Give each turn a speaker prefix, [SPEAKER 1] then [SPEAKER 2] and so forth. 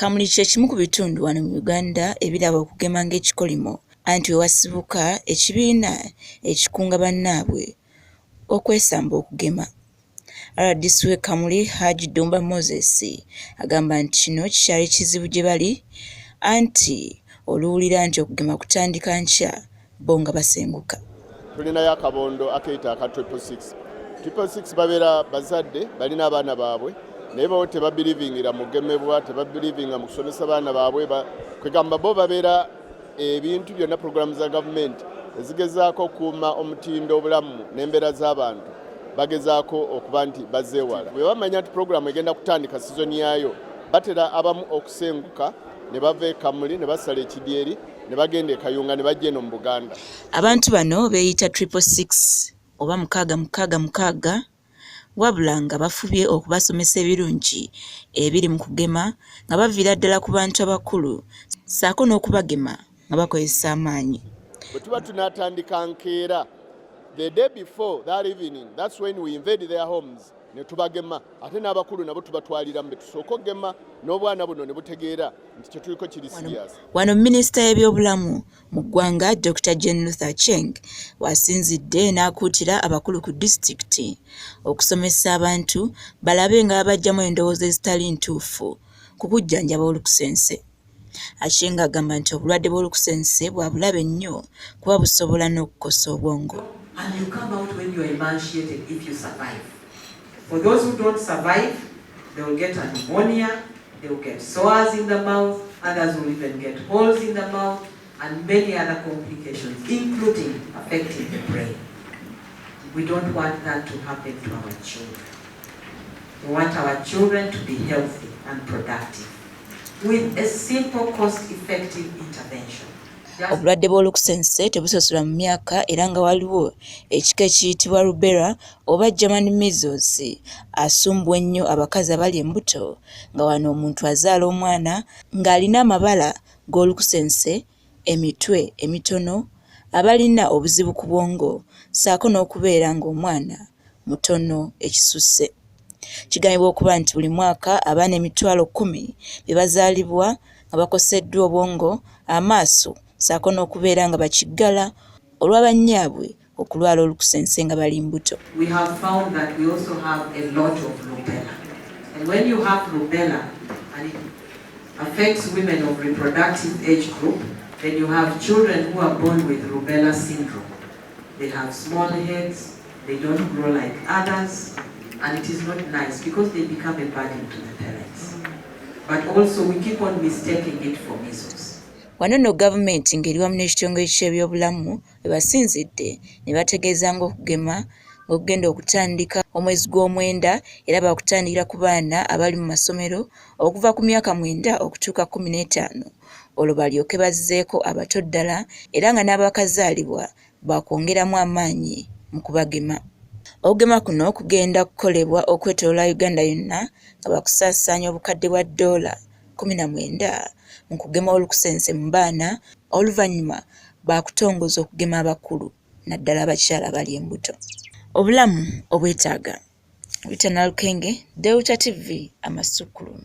[SPEAKER 1] Kamuli kimu ku bitundu wano mu Uganda ebiraba okugema ng'ekikolimo anti we wasibuka ekibiina ekikunga bannaabwe okwesamba okugema. RDC w'e Kamuli Haji Dumba Moses agamba nti kino kikyali kizibu gye bali anti oluwulira nti okugema kutandika nkya bo nga basenguka.
[SPEAKER 2] Tulinayo akabondo akayita aka 666 babeera bazadde balina abaana baabwe naye bo tebabilivingira mu kugemebwa, tebabilivinga mu kusomesa baana baabwe, kwegamba bo babeera ebintu byonna programu za gavumenti ezigezaako okukuuma omutindo obulamu n'embeera z'abantu bagezaako okuba nti bazeewala. Bwe bamanya nti programu egenda kutandika sizoni yaayo batera abamu okusenguka ne bava e Kamuli ne basala ekidyeri ne bagenda e Kayunga ne bajja eno mu Buganda.
[SPEAKER 1] Abantu bano beeyita 666 oba 666 wabula nga bafubye okubasomesa ebirungi ebiri mu kugema nga baviira ddala ku bantu abakulu ssaako n'okubagema nga bakozesa amaanyi.
[SPEAKER 2] Bwe tuba tunaatandika nkeera the day before that evening, that's when we invade their homes ne tubagema ate n'abakulu nabo tubatwalira mbe tusooka okugema n'obwana buno ne butegeera nti kye tuliko kiri serious.
[SPEAKER 1] Wano Minisita y'ebyobulamu mu ggwanga Dr. Jane Luther Cheng wasinzidde n'akuutira abakulu ku disitulikiti okusomesa abantu balabe nga babajjamu endowooza ezitali ntuufu ku bujjanjaba olukusense. Achenga agamba nti obulwadde bw'olukusense bwa bulabe nnyo kuba busobola n'okukosa obwongo.
[SPEAKER 3] And you come out when you are emaciated if you survive. For those who don't survive, they will get a pneumonia, they will get sores in the mouth, others will even get holes in the mouth, and many other complications, including affecting the brain. We don't want that to happen to our children. We want our children to be healthy and productive with a simple, cost-effective intervention.
[SPEAKER 1] Obulwadde bw'olukusense tebusosolwa mu myaka era nga waliwo ekika ekiyitibwa rubella oba German measles asumbwa ennyo abakazi abali embuto nga wano omuntu azaala omwana ng'alina amabala g'olukusense, emitwe emitono, abalina obuzibu ku bwongo ssaako n'okubeera ng'omwana mutono ekisusse. Kigambibwa okuba nti buli mwaka abaana emitwalo 10 be bazaalibwa nga bakoseddwa obwongo, amaaso ssaako n'okubeera nga bakiggala olwa bannyaabwe okulwala olukusense nga bali mbuto.
[SPEAKER 3] We have found that we also have a lot of rubella. And when you have rubella and it affects women of reproductive age group, then you have children who are born with rubella syndrome. They have small heads, they don't grow like others, and it is not nice because they become a burden to the parents. But also we keep on mistaking it for measles.
[SPEAKER 1] Wano nno gavumenti ng'eri wamu n'ekitongole ky'ebyobulamu we basinzidde ne bategeeza ng'okugema ng'okugenda okutandika omwezi gw'omwenda era bakutandikira ku baana abali mu masomero okuva ku myaka 9 okutuuka 15 olwo balyoke bazzeeko abato ddala era nga n'abakazaalibwa bakwongeramu amaanyi mu kubagema. Okugema kuno kugenda kukolebwa okwetooloola Uganda yonna nga bakusaasaanya obukadde bwa $19 mu kugema olukusense mu baana oluvannyuma baakutongoza okugema abakulu naddala abakyala abali embuto. Obulamu obwetaaga. Wita Nalukenge, Deuta TV, Amasukulu.